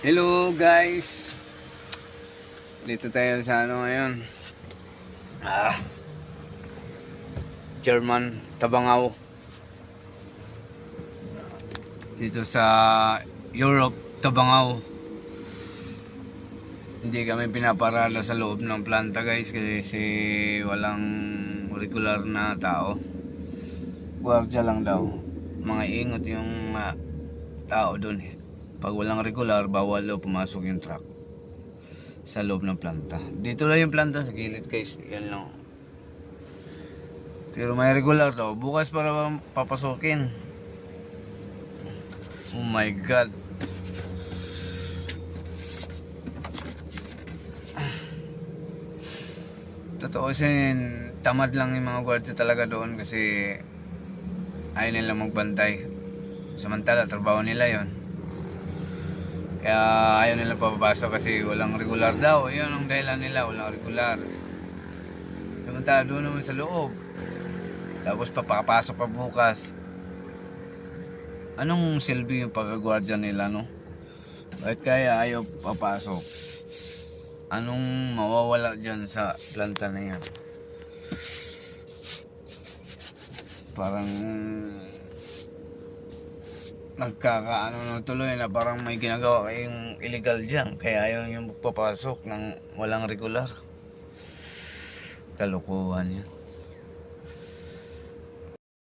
Hello guys, dito tayo sa ngayon, German, Tabangao. Dito sa Europe, Tabangao. Hindi kami pinaparada sa loob ng planta guys kasi walang regular na tao. Gwardiya lang daw. Mga ingot yung tao doon eh. Pag walang regular, bawal daw pumasok yung truck sa loob ng planta. Dito lang yung planta sa gilid guys. Yan lang. Pero may regular daw. Bukas para papasokin. Oh my God. Totoo sin, tamad lang yung mga gwardiya talaga doon kasi ayaw nila magbantay. Samantala, trabaho nila yon. Kaya ayaw nila papapasok kasi walang regular daw. Yun ang dahilan nila, walang regular. Samantala doon naman sa loob. Tapos papapasok pa bukas. Anong silbi yung pagkagwardya nila, no? Bakit kaya ayaw papasok? Anong mawawala dyan sa planta na yan? Parang nagkakaano na tuloy na parang may ginagawa kayong illegal dyan. Kaya ayaw yung papasok ng walang regular. Kalukuhan yan.